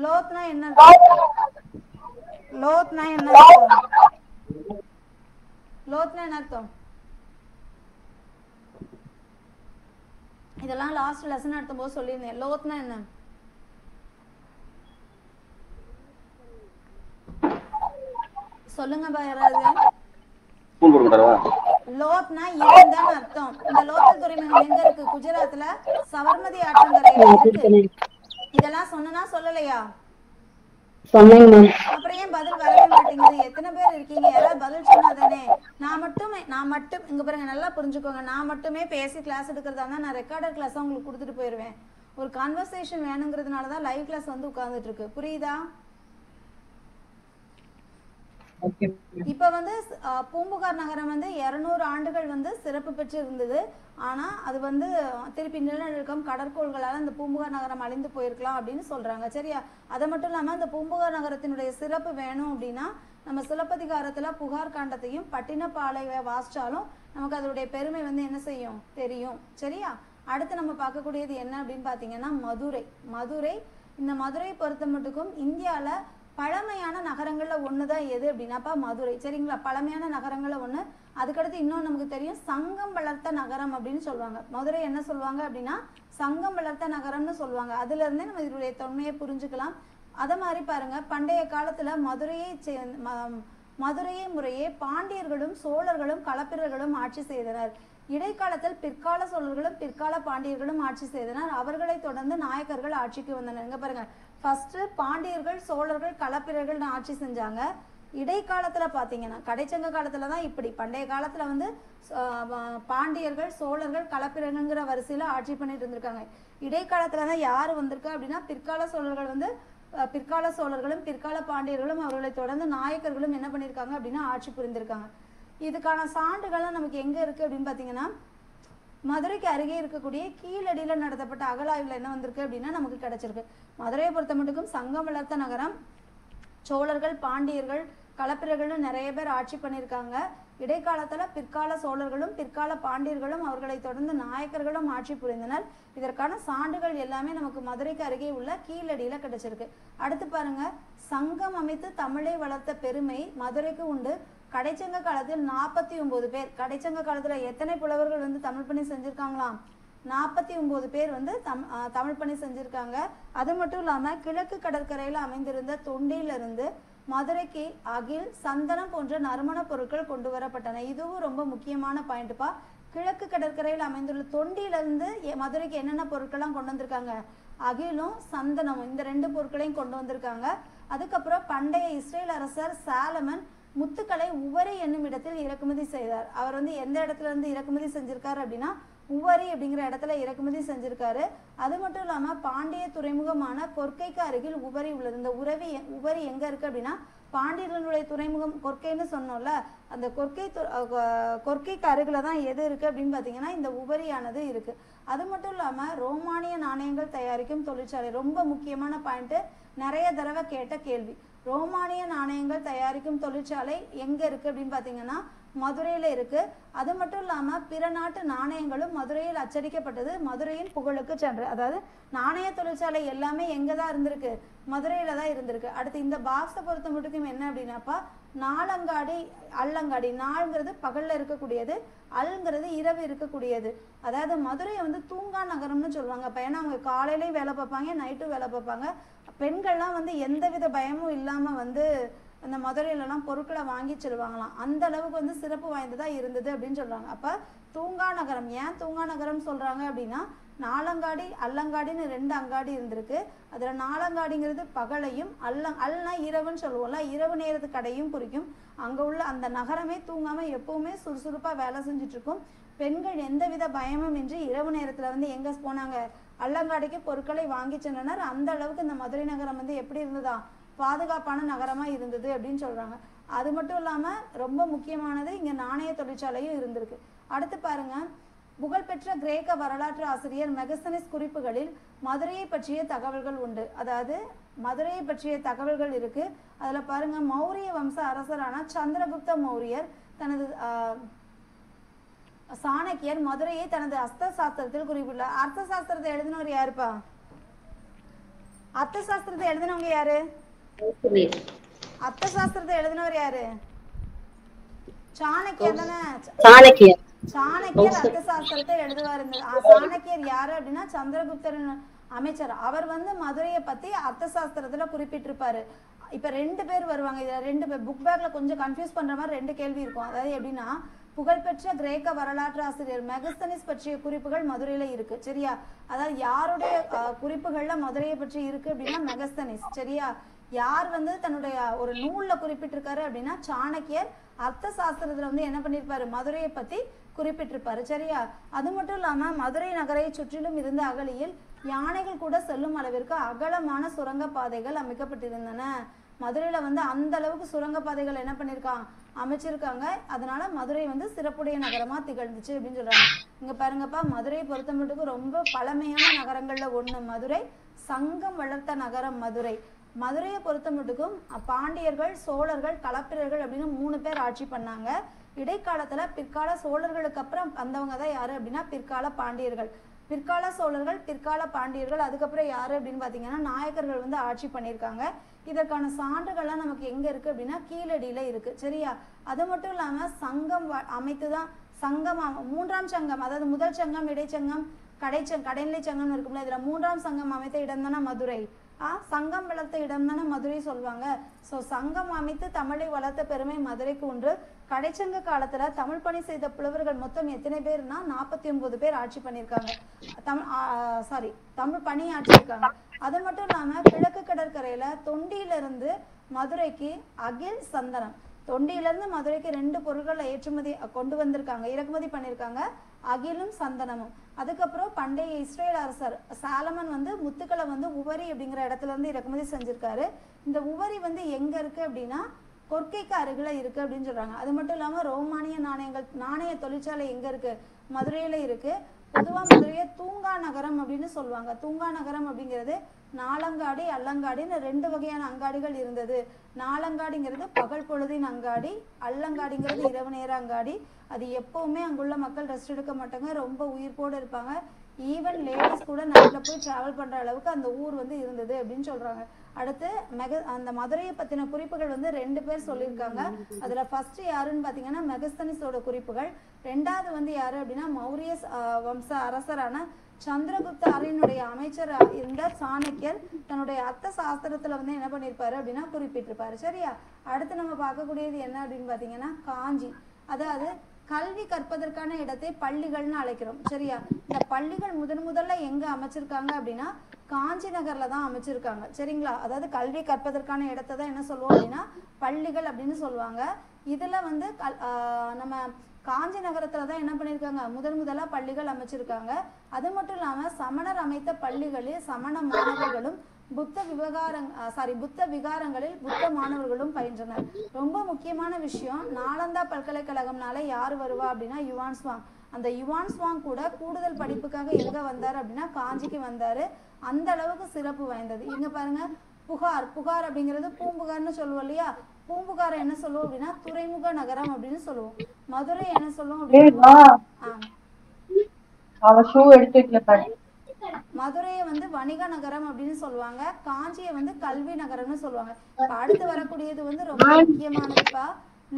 லோத்னா என்ன அர்த்தம்? லோத்னா என்ன அர்த்தம்? லோத்னா என்ன அர்த்தம்? இதெல்லாம் லாஸ்ட் லெசன் நடத்தும் போது சொல்லியிருந்தேன். லோத்னா என்ன? சொல்லுங்க யாராவது. லோத்னா இரண்டான அர்த்தம். இந்த லோத்தல் துறைமுகம் எங்க இருக்கு? குஜராத்ல சபர்மதி ஆற்றங்கரையில இருக்கு. இதெல்லாம் சொன்னா சொல்லலையா? சொன்னீங்க மேம். அப்புறம் ஏன் பதில் வரவே மாட்டேங்குது? எத்தனை பேர் இருக்கீங்க? யாராவது பதில் சொன்னாதானே. நான் மட்டும் இங்க பாருங்க, நல்லா புரிஞ்சுக்கோங்க. நான் மட்டுமே பேசி கிளாஸ் எடுக்கிறதா இருந்தா நான் ரெக்கார்டட் கிளாஸ் உங்களுக்கு கொடுத்துட்டு போயிடுவேன். ஒரு கான்வர்சேஷன் வேணுங்கிறதுனாலதான் லைவ் கிளாஸ் வந்து உட்கார்ந்துட்டு இருக்கு. புரியுதா? இப்ப வந்து பூம்புகார் நகரம் வந்து 200 ஆண்டுகள் வந்து சிறப்பு பெற்று இருந்தது. ஆனா அது வந்து திருப்பி நிலநடுக்கம் கடற்கோள்களால அந்த பூம்புகார் நகரம் அழிந்து போயிருக்கலாம் அப்படின்னு சொல்றாங்க. சரியா? அது மட்டும் இல்லாம அந்த பூம்புகார் நகரத்தினுடைய சிறப்பு வேணும் அப்படின்னா நம்ம சிலப்பதிகாரத்துல புகார் காண்டத்தையும் பட்டினப்பாளைய வாசிச்சாலும் நமக்கு அதனுடைய பெருமை வந்து என்ன செய்யும் தெரியும். சரியா? அடுத்து நம்ம பார்க்கக்கூடியது என்ன அப்படின்னு பாத்தீங்கன்னா மதுரை. இந்த மதுரை பொறுத்த மட்டுக்கும் இந்தியால பழமையான நகரங்கள்ல ஒண்ணுதான் எது அப்படின்னாப்பா மதுரை. சரிங்களா? பழமையான நகரங்கள்ல ஒண்ணு. அதுக்கடுத்து இன்னொன்று நமக்கு தெரியும், சங்கம் வளர்த்த நகரம் அப்படின்னு சொல்லுவாங்க. மதுரை என்ன சொல்லுவாங்க அப்படின்னா சங்கம் வளர்த்த நகரம்னு சொல்லுவாங்க. அதுல இருந்தே நம்ம இதனுடைய தொன்மையை புரிஞ்சுக்கலாம். அத மாதிரி பாருங்க, பண்டைய காலத்துல மதுரையை முறையே பாண்டியர்களும் சோழர்களும் களப்பிரர்களும் ஆட்சி செய்தனர். இடைக்காலத்தில் பிற்கால சோழர்களும் பிற்கால பாண்டியர்களும் ஆட்சி செய்தனர். அவர்களை தொடர்ந்து நாயக்கர்கள் ஆட்சிக்கு வந்தனர். இங்க பாருங்க, ஃபர்ஸ்ட் பாண்டியர்கள் சோழர்கள் களப்பிரர்கள் ஆட்சி செஞ்சாங்க. இடைக்காலத்துல பாத்தீங்கன்னா கடைச்சங்க காலத்துலதான் இப்படி. பண்டைய காலத்துல வந்து பாண்டியர்கள் சோழர்கள் களப்பிரங்கிற வரிசையில ஆட்சி பண்ணிட்டு இருந்திருக்காங்க. இடைக்காலத்துலதான் யாரு வந்திருக்கா அப்படின்னா பிற்கால சோழர்கள் வந்து பிற்கால சோழர்களும் பிற்கால பாண்டியர்களும் அவர்களை தொடர்ந்து நாயக்கர்களும் என்ன பண்ணிருக்காங்க அப்படின்னா ஆட்சி புரிந்திருக்காங்க. இதுக்கான சான்றுகள்லாம் நமக்கு எங்க இருக்கு அப்படின்னு பாத்தீங்கன்னா மதுரைக்கு அருகே இருக்கக்கூடிய கீழடியில நடத்தப்பட்ட அகழாய்வுல என்ன வந்திருக்கு அப்படின்னா நமக்கு கிடைச்சிருக்கு. மதுரையை பொறுத்த மட்டுக்கும் சங்கம் வளர்த்த நகரம். சோழர்கள் பாண்டியர்கள் களப்பிரர்களும் நிறைய பேர் ஆட்சி பண்ணியிருக்காங்க. இடைக்காலத்துல பிற்கால சோழர்களும் பிற்கால பாண்டியர்களும் அவர்களை தொடர்ந்து நாயக்கர்களும் ஆட்சி புரிந்தனர். இதற்கான சான்றுகள் எல்லாமே நமக்கு மதுரைக்கு அருகே உள்ள கீழடியில கிடைச்சிருக்கு. அடுத்து பாருங்க, சங்கம் அமைத்து தமிழை வளர்த்த பெருமை மதுரைக்கு உண்டு. கடைச்சங்க காலத்தில் 49 பேர். கடைச்சங்க காலத்துல எத்தனை புலவர்கள் வந்து தமிழ் பணி செஞ்சிருக்காங்களாம்? 49 பேர் வந்து தமிழ் பணி செஞ்சிருக்காங்க. அது மட்டும் இல்லாம கிழக்கு கடற்கரையில அமைந்திருந்த தொண்டியிலிருந்து மதுரைக்கு அகில் சந்தனம் போன்ற நறுமண பொருட்கள் கொண்டு வரப்பட்டன. இதுவும் ரொம்ப முக்கியமான பாயிண்ட்பா. கிழக்கு கடற்கரையில் அமைந்துள்ள தொண்டியிலிருந்து மதுரைக்கு என்னென்ன பொருட்கள்லாம் கொண்டு வந்திருக்காங்க? அகிலும் சந்தனமும், இந்த 2 பொருட்களையும் கொண்டு வந்திருக்காங்க. அதுக்கப்புறம் பண்டைய இஸ்ரேல் அரசர் சாலமன் முத்துக்களை உவரி என்னும் இடத்தில் இறக்குமதி செய்தார். அவர் வந்து எந்த இடத்துல இருந்து இறக்குமதி செஞ்சிருக்காரு அப்படின்னா உவரி அப்படிங்கிற இடத்துல இறக்குமதி செஞ்சிருக்காரு. அது மட்டும் இல்லாம பாண்டிய துறைமுகமான கொர்க்கைக்கு அருகில் உவரி உள்ளது. இந்த உவரி எங்க இருக்கு அப்படின்னா பாண்டியர்களுடைய துறைமுகம் கொர்க்கைன்னு சொன்னோம்ல, அந்த கொர்க்கைக்கு அருகில தான் எது இருக்கு அப்படின்னு பாத்தீங்கன்னா இந்த உவரியானது இருக்கு. அது மட்டும் இல்லாம ரோமானிய நாணயங்கள் தயாரிக்கும் தொழிற்சாலை, ரொம்ப முக்கியமான பாயிண்ட், நிறைய தடவை கேட்ட கேள்வி. ரோமானிய நாணயங்கள் தயாரிக்கும் தொழிற்சாலை எங்க இருக்கு அப்படின்னு பாத்தீங்கன்னா மதுரையில இருக்கு. அது மட்டும் இல்லாம பிற நாட்டு நாணயங்களும் மதுரையில் அச்சடிக்கப்பட்டது மதுரையின் புகழுக்கு சென்று. அதாவது நாணய தொழிற்சாலை எல்லாமே எங்கதான் இருந்திருக்கு? மதுரையில தான் இருந்திருக்கு. அடுத்து இந்த பாக்ஸை பொறுத்த மட்டுக்கும் என்ன அப்படின்னாப்பா நாளங்காடி அல்லங்காடி. நாள்ங்கிறது பகல்ல இருக்கக்கூடியது, அல்ங்கிறது இரவு இருக்கக்கூடியது. அதாவது மதுரையை வந்து தூங்கா நகரம்னு சொல்லுவாங்க. அப்ப ஏன்னா அவங்க காலையிலையும் வேலை பார்ப்பாங்க, நைட்டும் வேலை பார்ப்பாங்க. பெண்கள்லாம் வந்து எந்தவித பயமும் இல்லாம வந்து அந்த மதுரையிலலாம் பொருட்களை வாங்கி செல்வாங்களாம். அந்த அளவுக்கு வந்து சிறப்பு வாய்ந்ததா இருந்தது அப்படின்னு சொல்றாங்க. அப்ப தூங்கா நகரம். ஏன் தூங்கா நகரம் சொல்றாங்க அப்படின்னா நாளங்காடி அல்லங்காடின்னு 2 அங்காடி இருந்திருக்கு. அதுல நாளங்காடிங்கிறது பகலையும் அல்னா இரவுன்னு சொல்லுவோம்ல, இரவு நேரத்து கடையும் குறிக்கும். அங்க உள்ள அந்த நகரமே தூங்காம எப்பவுமே சுறுசுறுப்பா வேலை செஞ்சுட்டு இருக்கும். பெண்கள் எந்தவித பயமும் இன்றி இரவு நேரத்துல வந்து எங்க போனாங்க? அல்லங்காடிக்கு பொருட்களை வாங்கி சென்றனர். அந்த அளவுக்கு இந்த மதுரை நகரம் வந்து எப்படி இருந்ததா? பாதுகாப்பான நகரமா இருந்தது அப்படின்னு சொல்றாங்க. அது மட்டும் இல்லாம ரொம்ப முக்கியமானது இங்க நாணய தொழிற்சாலையும் இருந்திருக்கு. அடுத்து பாருங்க, புகழ்பெற்ற கிரேக்க வரலாற்று ஆசிரியர் மெகஸ்தனிஸ் குறிப்புகளில் மதுரையை பற்றிய தகவல்கள் உண்டு. அதாவது மதுரையை பற்றிய தகவல்கள் இருக்கு. அதுல பாருங்க, மௌரிய வம்ச அரசரான சந்திரகுப்த மௌரியர் தனது சாணக்கியர் மதுரையை தனது அர்த்த சாஸ்திரத்தில் குறிப்பிட்டார். அர்த்த சாஸ்திரத்தை எழுதினவர் யாருப்பா? அர்த்த சாஸ்திரத்தை எழுதினவங்க யாரு? அர்த்த சாஸ்திரத்தை எழுதினவர் யாரு? சாணக்கியர் தானே. சாணக்கியர் அர்த்த சாஸ்திரத்தை எழுதுவார். சாணக்கியர் யாரு அப்படின்னா சந்திரகுப்தரின் அமைச்சர். அவர் வந்து மதுரையை பத்தி அர்த்த சாஸ்திரத்துல குறிப்பிட்டிருப்பாரு. இப்ப 2 பேர் வருவாங்க. இதுல 2 பேர் புக் பேக்ல கொஞ்சம் கன்ஃபியூஸ் பண்ற மாதிரி 2 கேள்வி இருக்கும். அதாவது எப்படின்னா, புகழ்பெற்ற கிரேக்க வரலாற்று ஆசிரியர் மெகஸ்தனிஸ் பற்றிய குறிப்புகள் மதுரையில இருக்கு, சரியா? அதாவது யாருடைய குறிப்புகள்ல மதுரையை பற்றி இருக்கு அப்படின்னா மெகஸ்தனிஸ், சரியா? யார் வந்து தன்னுடைய ஒரு நூல்ல குறிப்பிட்டிருக்காரு அப்படின்னா சாணக்கியர் அர்த்த சாஸ்திரத்துல வந்து என்ன பண்ணிருப்பாரு, மதுரையை பத்தி குறிப்பிட்டிருப்பாரு, சரியா? அது மட்டும் இல்லாம மதுரை நகரை சுற்றிலும் இருந்த அகழியில் யானைகள் கூட செல்லும் அளவிற்கு அகலமான சுரங்க பாதைகள் அமைக்கப்பட்டிருந்தன. மதுரையில வந்து அந்த அளவுக்கு சுரங்க பாதைகள் என்ன பண்ணிருக்காங்க, அமைச்சிருக்காங்க. அதனால மதுரை வந்து சிறப்புடைய நகரமா திகழ்ந்துச்சு அப்படின்னு சொல்றாங்க. இங்க பாருங்கப்பா, மதுரையை பொறுத்த மட்டும் ரொம்ப பழமையான நகரங்கள்ல ஒண்ணு மதுரை. சங்கம் வளர்த்த நகரம் மதுரை. மதுரையை பொறுத்த மட்டுக்கும் பாண்டியர்கள், சோழர்கள், களப்பிரர்கள் அப்படின்னு 3 பேர் ஆட்சி பண்ணாங்க. இடைக்காலத்துல பிற்கால சோழர்களுக்கு அப்புறம் வந்தவங்க தான் யாரு அப்படின்னா பிற்கால பாண்டியர்கள். பிற்கால சோழர்கள், பிற்கால பாண்டியர்கள், அதுக்கப்புறம் யாரு அப்படின்னு பாத்தீங்கன்னா நாயக்கர்கள் வந்து ஆட்சி பண்ணியிருக்காங்க. இதற்கான சான்றுகள்லாம் நமக்கு எங்க இருக்கு அப்படின்னா கீழடியில இருக்கு, சரியா? அது மட்டும் இல்லாம சங்கம் அமைத்துதான் சங்கம் 3ஆம் சங்கம், அதாவது முதல் சங்கம், இடைச்சங்கம், கடைநிலை சங்கம் இருக்கும்ல, இதுல 3ஆம் சங்கம் அமைத்த இடம் தானே மதுரை. சங்கம் வளர்த்த இடம் தானே மதுரை சொல்லுவாங்க. ஸோ சங்கம் அமைத்து தமிழை வளர்த்த பெருமை மதுரைக்கு உண்டு. கடைச்சங்க காலத்துல தமிழ் பணி செய்த புலவர்கள் மொத்தம் எத்தனை பேர்னா 49 பேர் ஆட்சி பண்ணியிருக்காங்க. தமிழ் பணி ஆட்சியிருக்காங்க. அது மட்டும் இல்லாம கிழக்கு கடற்கரையில தொண்டியிலிருந்து மதுரைக்கு அகில், சந்தனம். தொண்டியிலிருந்து மதுரைக்கு 2 பொருட்களை ஏற்றுமதி கொண்டு வந்திருக்காங்க, இறக்குமதி பண்ணியிருக்காங்க, அகிலும் சந்தனமும். அதுக்கப்புறம் பண்டைய இஸ்ரேல் அரசர் சாலமன் வந்து முத்துக்களை வந்து உவரி அப்படிங்கிற இடத்துல இருந்து இறக்குமதி செஞ்சிருக்காரு. இந்த உவரி வந்து எங்க இருக்கு அப்படின்னா கொற்கைக்கு அருகில இருக்கு அப்படின்னு சொல்றாங்க. அது மட்டும் இல்லாம ரோமானிய நாணய தொழிற்சாலை எங்க இருக்கு, மதுரையில இருக்கு. பொதுவா மதுரையை தூங்கா நகரம் அப்படின்னு சொல்லுவாங்க. தூங்கா நகரம் அப்படிங்கிறது நாலங்காடி, அல்லங்காடின்னு 2 வகையான அங்காடிகள் இருந்தது. நாலங்காடிங்கிறது பகல் பொழுதின் அங்காடி, அல்லங்காடிங்கிறது இரவு நேர அங்காடி. அது எப்பவுமே அங்குள்ள மக்கள் ரெஸ்ட் எடுக்க மாட்டாங்க, ரொம்ப உயிர்ப்போடு இருப்பாங்க. ஈவன் லேடிஸ் கூட நைட்ல போய் டிராவல் பண்ற அளவுக்கு அந்த ஊர் வந்து இருந்தது அப்படின்னு சொல்றாங்க. அடுத்து அந்த மதுரையை பத்தின குறிப்புகள் வந்து 2 பேர் சொல்லியிருக்காங்க. அதுல ஃபர்ஸ்ட் யாருன்னு பாத்தீங்கன்னா மெகஸ்தனிஸோட குறிப்புகள். 2வது வந்து யாரு அப்படின்னா மௌரிய வம்ச அரசரான சந்திரகுப்த அரசனுடைய அமைச்சர் இருந்த சாணக்கியர் தன்னுடைய அர்த்த சாஸ்திரத்துல வந்து என்ன பண்ணிருப்பாரு அப்படின்னா குறிப்பிட்டிருப்பாரு, சரியா? அடுத்து நம்ம பார்க்கக்கூடியது என்ன அப்படின்னு பாத்தீங்கன்னா காஞ்சி. அதாவது கல்வி கற்பதற்கான இடத்தை பள்ளிகள்னு அழைக்கிறோம், சரியா? இந்த பள்ளிகள் முதல்ல எங்க அமைச்சிருக்காங்க அப்படின்னா காஞ்சி நகர்ல தான் அமைச்சிருக்காங்க, சரிங்களா? அதாவது கல்வி கற்பதற்கான இடத்தை தான் என்ன சொல்லுவோம் அப்படின்னா பள்ளிகள் அப்படின்னு சொல்லுவாங்க. இதுல வந்து நம்ம காஞ்சி நகரத்துல தான் என்ன பண்ணிருக்காங்க, முதலா பள்ளிகள் அமைச்சிருக்காங்க. அது மட்டும் இல்லாம சமணர் அமைத்த பள்ளிகளில் சமண மாணவர்களும் புத்த விகாரங்களில் புத்த மாணவர்களும் பயின்றனர். ரொம்ப முக்கியமான விஷயம், நாலந்தா பல்கலைக்கழகம்னால யாரு வருவா அப்படின்னா யுவான் சுவாங். அந்த யுவான் சுவாங் கூட கூடுதல் படிப்புக்காக எங்க வந்தாரு அப்படின்னா காஞ்சிக்கு வந்தாரு. அந்த அளவுக்கு சிறப்பு வாய்ந்தது. இங்க பாருங்க, புகார் அப்படிங்கிறது பூம்புகார்னு சொல்லுவோம் இல்லையா? பூம்புகாரை என்ன சொல்லுவோம் அப்படின்னா துறைமுக நகரம் அப்படின்னு சொல்லுவோம். மதுரை என்ன சொல்லுவோம் அப்படின்னா மதுரையை வந்து வணிக நகரம் அப்படின்னு சொல்லுவாங்க. காஞ்சியை வந்து கல்வி நகரம்னு சொல்லுவாங்க. அடுத்து வரக்கூடியது வந்து ரொம்ப முக்கியமானதுப்பா.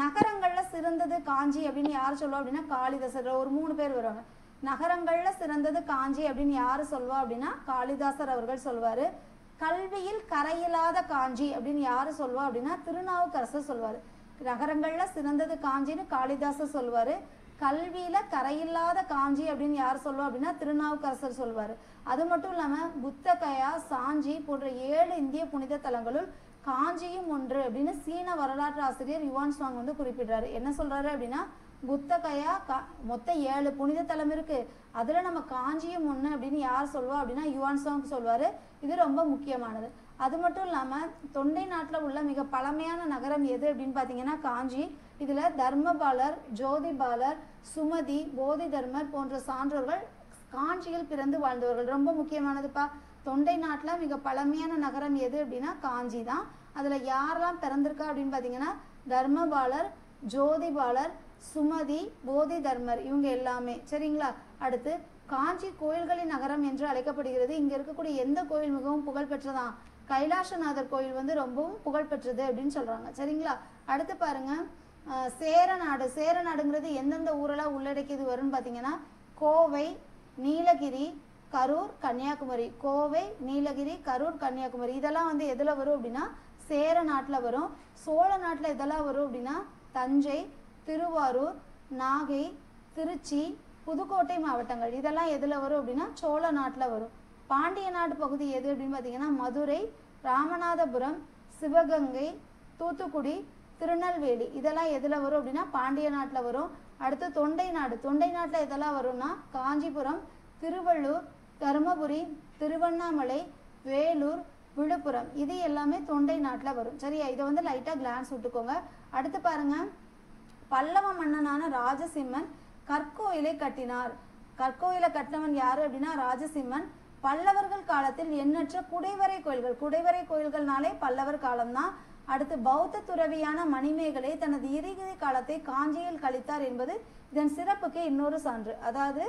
நகரங்கள்ல சிறந்தது காஞ்சி அப்படின்னு யாரு சொல்லுவா அப்படின்னா காளிதாசர். ஒரு 3 பேர் வருவாங்க. நகரங்கள்ல சிறந்தது காஞ்சி அப்படின்னு யாரு சொல்லுவா அப்படின்னா காளிதாசர் அவர்கள் சொல்வாரு. கல்வியில் கரையில்லாத காஞ்சி அப்படின்னு யாரு சொல்லுவா அப்படின்னா திருநாவுக்கரசர் சொல்வாரு. நகரங்கள்ல சிறந்தது காஞ்சின்னு காளிதாசர் சொல்வாரு. கல்வியில கரையில்லாத காஞ்சி அப்படின்னு யார் சொல்லுவா அப்படின்னா திருநாவுக்கரசர் சொல்வாரு. அது மட்டும் இல்லாம புத்தகயா, சாஞ்சி போன்ற 7 இந்திய புனித தலங்களுள் காஞ்சியும் ஒன்று அப்படின்னு சீன வரலாற்று ஆசிரியர் யுவான் சுவாங் வந்து குறிப்பிடுறாரு. என்ன சொல்றாரு அப்படின்னா புத்தகயா மொத்தம் 7 புனித தலம் இருக்கு, அதுல நம்ம காஞ்சியும் ஒண்ணு அப்படின்னு யார் சொல்லுவா அப்படின்னா யுவான் சுவாங் சொல்வாரு. இது ரொம்ப முக்கியமானது. அது மட்டும் இல்லாம தொண்டை நாட்டுல உள்ள மிக பழமையான நகரம் எது அப்படின்னு பாத்தீங்கன்னா காஞ்சி. இதுல தர்மபாலர், ஜோதிபாலர், சுமதி, போதி தர்மர் போன்ற சான்றோர்கள் காஞ்சியில் பிறந்து வாழ்ந்தவர்கள். ரொம்ப முக்கியமானதுப்பா. தொண்டை நாட்டுல மிக பழமையான நகரம் எது அப்படின்னா காஞ்சி தான். அதுல யாரெல்லாம் பிறந்திருக்கா அப்படின்னு பாத்தீங்கன்னா தர்மபாலர், ஜோதிபாலர், சுமதி, போதி தர்மர் இவங்க எல்லாமே. சரிங்களா? அடுத்து காஞ்சி கோயில்களின் நகரம் என்று அழைக்கப்படுகிறது. இங்க இருக்கக்கூடிய எந்த கோயில் மிகவும் புகழ்பெற்றதான்? கைலாசநாதர் கோயில் வந்து ரொம்பவும் புகழ்பெற்றது அப்படின்னு சொல்றாங்க. சரிங்களா? அடுத்து பாருங்க, சேரநாடு. சேரநாடுங்கிறது எந்தெந்த ஊரெல்லாம் உள்ளடக்கியது வரும்னு பார்த்தீங்கன்னா கோவை, நீலகிரி, கரூர், கன்னியாகுமரி. கோவை, நீலகிரி, கரூர், கன்னியாகுமரி இதெல்லாம் வந்து எதில் வரும் அப்படின்னா சேர நாட்டில் வரும். சோழ நாட்டில் இதெல்லாம் வரும் அப்படின்னா தஞ்சை, திருவாரூர், நாகை, திருச்சி, புதுக்கோட்டை மாவட்டங்கள் இதெல்லாம் எதில் வரும் அப்படின்னா சோழ நாட்டில் வரும். பாண்டிய நாடு பகுதி எது அப்படின்னு பார்த்தீங்கன்னா மதுரை, ராமநாதபுரம், சிவகங்கை, தூத்துக்குடி, திருநெல்வேலி இதெல்லாம் எதில் வரும் அப்படின்னா பாண்டிய நாட்டில் வரும். அடுத்து தொண்டை நாடு. தொண்டை நாட்டில் எதெல்லாம் வரும்னா காஞ்சிபுரம், திருவள்ளூர், தருமபுரி, திருவண்ணாமலை, வேலூர், விழுப்புரம் இது எல்லாமே தொண்டை நாட்டில் வரும். சரியா? இதை வந்து லைட்டாக கிளான்ஸ் விட்டுக்கோங்க. அடுத்து பாருங்க, பல்லவ மன்னனான ராஜசிம்மன் கற்கோயிலை கட்டினார். கற்கோயிலை கட்டினவன் யாரு அப்படின்னா ராஜசிம்மன். பல்லவர்கள் காலத்தில் எண்ணற்ற குடைவரை கோயில்கள். குடைவரை கோயில்கள்னாலே பல்லவர் காலம்தான். அடுத்து பௌத்த துறவியான மணிமேகலை தனது இறுதி காலத்தை காஞ்சியில் கழித்தார் என்பது இதன் சிறப்புக்கு இன்னொரு சான்று. அதாவது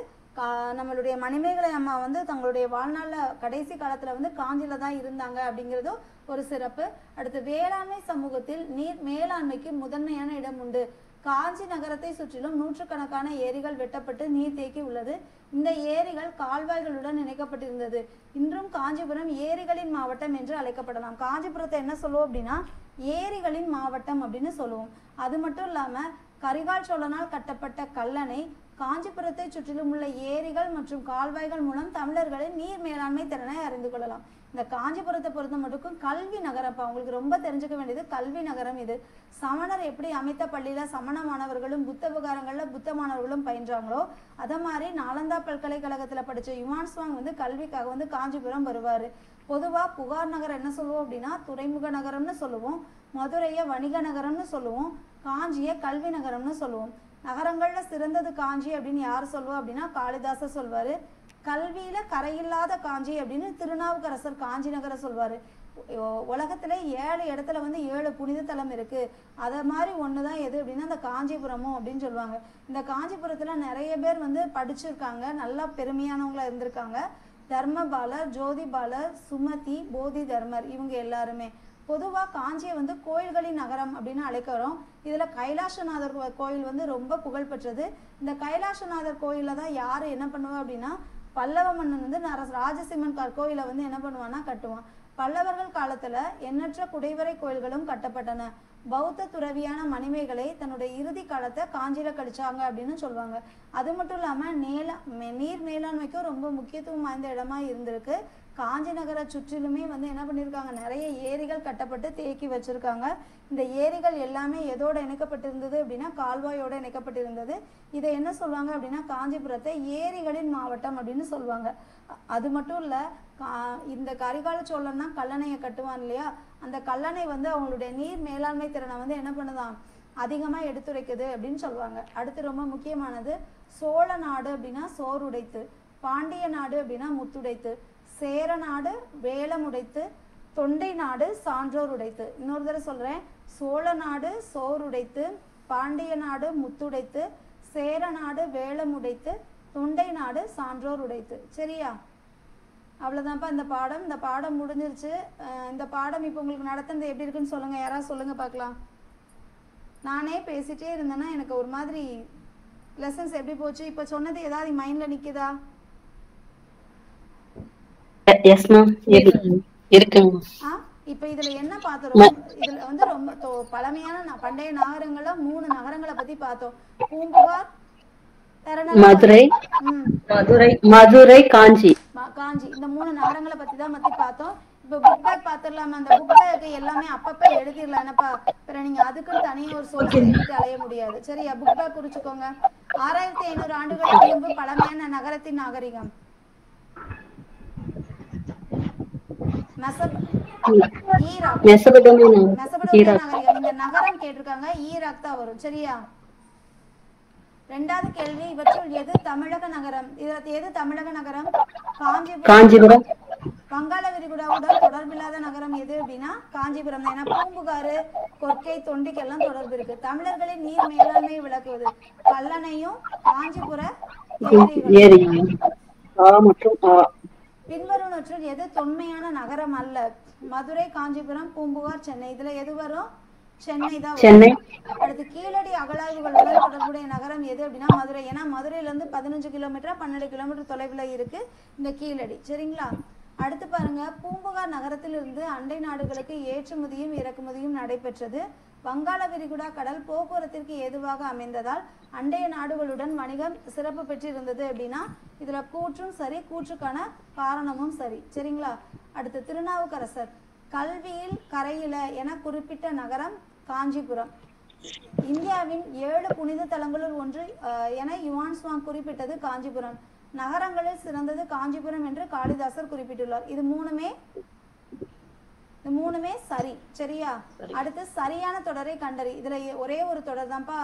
நம்மளுடைய மணிமேகலை அம்மா வந்து தங்களுடைய வாழ்நாளில் கடைசி காலத்தில் வந்து காஞ்சியில் தான் இருந்தாங்க அப்படிங்கிறதும் ஒரு சிறப்பு. அடுத்து வேளாண்மை சமூகத்தில் நீர் மேலாண்மைக்கு முதன்மையான இடம் உண்டு. காஞ்சி நகரத்தை சுற்றிலும் நூற்றுக்கணக்கான ஏரிகள் வெட்டப்பட்டு நீர் தேக்கி உள்ளது. இந்த ஏரிகள் கால்வாய்களுடன் இணைக்கப்பட்டிருந்தது. இன்றும் காஞ்சிபுரம் ஏரிகளின் மாவட்டம் என்று அழைக்கப்படலாம். காஞ்சிபுரத்தை என்ன சொல்லுவோம் அப்படின்னா ஏரிகளின் மாவட்டம் அப்படின்னு சொல்லுவோம். அது மட்டும் இல்லாமல் கரிகால் சோழனால் கட்டப்பட்ட கல்லணை, காஞ்சிபுரத்தை சுற்றிலும் உள்ள ஏரிகள் மற்றும் கால்வாய்கள் மூலம் தமிழர்களின் நீர் மேலாண்மை திறனை அறிந்து கொள்ளலாம். இந்த காஞ்சிபுரத்தை பொறுத்த மட்டும் கல்வி நகரப்பா, உங்களுக்கு ரொம்ப தெரிஞ்சுக்க வேண்டியது கல்வி நகரம் இது. சமணர் எப்படி அமைத்த பள்ளியில சமண மாணவர்களும் புத்த விகாரங்கள்ல புத்த மாணவர்களும் பயின்றாங்களோ அதை மாதிரி நாலந்தா பல்கலைக்கழகத்துல படிச்ச யுவான் சுவாங் வந்து கல்விக்காக வந்து காஞ்சிபுரம் வருவாரு. பொதுவா புகார் நகரம் என்ன சொல்லுவோம் அப்படின்னா துறைமுக நகரம்னு சொல்லுவோம், மதுரையை வணிக நகரம்னு சொல்லுவோம், காஞ்சியை கல்வி நகரம்னு சொல்லுவோம். நகரங்கள்ல சிறந்தது காஞ்சி அப்படின்னு யார் சொல்லுவோம் அப்படின்னா காளிதாசர் சொல்வாரு. கல்வியில கரையில்லாத காஞ்சி அப்படின்னு திருநாவுக்கரசர் காஞ்சி நகர சொல்வாரு. உலகத்துல 7 இடத்துல வந்து 7 புனித தலம் இருக்கு. அதை மாதிரி ஒண்ணுதான் எது அப்படின்னா இந்த காஞ்சிபுரமும் அப்படின்னு சொல்லுவாங்க. இந்த காஞ்சிபுரத்துல நிறைய பேர் வந்து படிச்சிருக்காங்க, நல்லா பெருமையானவங்களா இருந்திருக்காங்க. தர்மபாலர், ஜோதிபாலர், சுமதி, போதி தர்மர் இவங்க எல்லாருமே. பொதுவா காஞ்சியை வந்து கோயில்களின் நகரம் அப்படின்னு அழைக்கிறோம். இதுல கைலாசநாதர் கோயில் வந்து ரொம்ப புகழ்பெற்றது. இந்த கைலாசநாதர் கோயில தான் யாரு என்ன பண்ணுவா அப்படின்னா பல்லவ மன்னன் வந்து ராஜசிம்மன் கோயிலை வந்து என்ன பண்ணுவான்னா கட்டுவான். பல்லவர்கள் காலத்துல எண்ணற்ற குடைவரை கோயில்களும் கட்டப்பட்டன. பௌத்த துறவியான மணிமேகலை தன்னுடைய இறுதி காலத்தை காஞ்சியில கழிச்சாங்க அப்படின்னு சொல்லுவாங்க. அது மட்டும் இல்லாம நீர் மேலாண்மைக்கும் ரொம்ப முக்கியத்துவம் வாய்ந்த இடமா இருந்திருக்கு. காஞ்சி நகரை சுற்றிலுமே வந்து என்ன பண்ணியிருக்காங்க, நிறைய ஏரிகள் கட்டப்பட்டு தேக்கி வச்சிருக்காங்க. இந்த ஏரிகள் எல்லாமே எதோட இணைக்கப்பட்டிருந்தது அப்படின்னா கால்வாயோட இணைக்கப்பட்டிருந்தது. இதை என்ன சொல்லுவாங்க அப்படின்னா காஞ்சிபுரத்தை ஏரிகளின் மாவட்டம் அப்படின்னு சொல்லுவாங்க. அது மட்டும் இல்ல, இந்த கரிகால சோழன் தான் கல்லணையை கட்டுவான் இல்லையா, அந்த கல்லணை வந்து அவங்களுடைய நீர் மேலாண்மை திறனை வந்து என்ன பண்ணுதான் அதிகமா எடுத்துரைக்குது அப்படின்னு சொல்லுவாங்க. அடுத்து ரொம்ப முக்கியமானது சோழ நாடு அப்படின்னா சோறுடைத்து, பாண்டிய நாடு அப்படின்னா முத்துடைத்து, சேர நாடு வேலமுடைத்து, தொண்டை நாடு சான்றோர் உடைத்து. இன்னொரு தடவை சொல்றேன், சோழ நாடு சோறுடைத்து, பாண்டிய நாடு முத்துடைத்து, சேர நாடு வேலமுடைத்து, தொண்டை நாடு சான்றோர் உடைத்து. சரியா? அவ்வளவுதான்ப்பா இந்த பாடம். இந்த பாடம் முடிஞ்சிருச்சு. இந்த பாடம் இப்போ உங்களுக்கு நடத்துனது எப்படி இருக்குன்னு சொல்லுங்க. யாராவது சொல்லுங்க பார்க்கலாம். நானே பேசிட்டே இருந்தேன்னா எனக்கு ஒரு மாதிரி லெசன்ஸ் எப்படி போச்சு, இப்போ சொன்னது ஏதாவது மைண்ட்ல நிக்குதா? எஸ் மேம் இருக்குங்க. இப்போ இதுல என்ன பார்த்தோம், இதுல வந்து ரொம்ப பழமையான பண்டைய நாகரங்கள்ல 3 நகரங்களை பத்தி பார்த்தோம். பூம்புகார், மதுரை, மதுரை, காஞ்சி. இந்த 3 நகரங்களை பத்தி தான் பார்த்தோம். இப்போ புக் பேக் பார்த்துடலாமா? அந்த புக் பேக் எல்லாமே அப்பப்ப எழுதிடலாம். என்னப்பா பிற நீங்க அதுக்குன்னு தனியாக ஒரு சோர்ஸ் எழுதிட்டு அலைய முடியாது. சரியா? Book back குறிச்சுக்கோங்க. 6500 ஆண்டுகளுக்கு முன்பு பழமையான நகரத்தின் நாகரிகம் மெசபடோமியா நாகரிகம். இந்த நகரம் கேட்டிருக்காங்க, ஈராக் தான் வரும். சரியா? 2வது கேள்வி, இவற்றுள் எது தமிழக நகரம்? இதுல எது தமிழக நகரம்? காஞ்சிபுரம், வங்காள விரிகுடாவுடன் தொடர்பில்லாத நகரம் எது அப்படின்னா காஞ்சிபுரம் தான். ஏன்னா பூம்புகார், கொற்கை, தொண்டிக்கெல்லாம் தொடர்பு இருக்கு. தமிழர்களின் நீர் மேலாண்மை விளக்குவது கல்லணையும் காஞ்சிபுர ஏரிகளும். பின்வருவனற்றுள் எது தொன்மையான நகரம் அல்ல? மதுரை, காஞ்சிபுரம், பூம்புகார், சென்னை. இதுல எது வரும்? சென்னை தான் வரும். அடுத்து கீழடி அகழாய்வுகளுடன் தொடர்புடைய நகரம் எது அப்படின்னா மதுரை. ஏன்னா மதுரையில இருந்து 15 கிலோமீட்டர் 12 கிலோமீட்டர் தொலைவில் இருக்கு இந்த கீழடி. சரிங்களா? அடுத்து பாருங்க, பூம்புகார் நகரத்திலிருந்து அண்டை நாடுகளுக்கு ஏற்றுமதியும் இறக்குமதியும் நடைபெற்றது. வங்காள விரிகுடா கடல் போக்குவரத்திற்கு ஏதுவாக அமைந்ததால் அண்டைய நாடுகளுடன் வணிகம் சிறப்பு பெற்றிருந்தது அப்படின்னா இதுல கூற்றும் சரி, கூற்றுக்கான காரணமும் சரி. சரிங்களா? அடுத்து திருநாவுக்கரசர் கல்வியில் கரையில என குறிப்பிட்ட நகரம் காஞ்சிபுரம். இந்தியாவின் 7 புனித தலங்களுள் ஒன்று என யுவான் சுவாங் குறிப்பிட்டது காஞ்சிபுரம். நகரங்களில் சிறந்தது காஞ்சிபுரம் என்று காளிதாசர் குறிப்பிட்டுள்ளார். இது மூணுமே சரி. சரியா? அடுத்து சரியான தொடரை கண்டறி. இதுல ஒரே ஒரு தொடர் தான்ப்பா.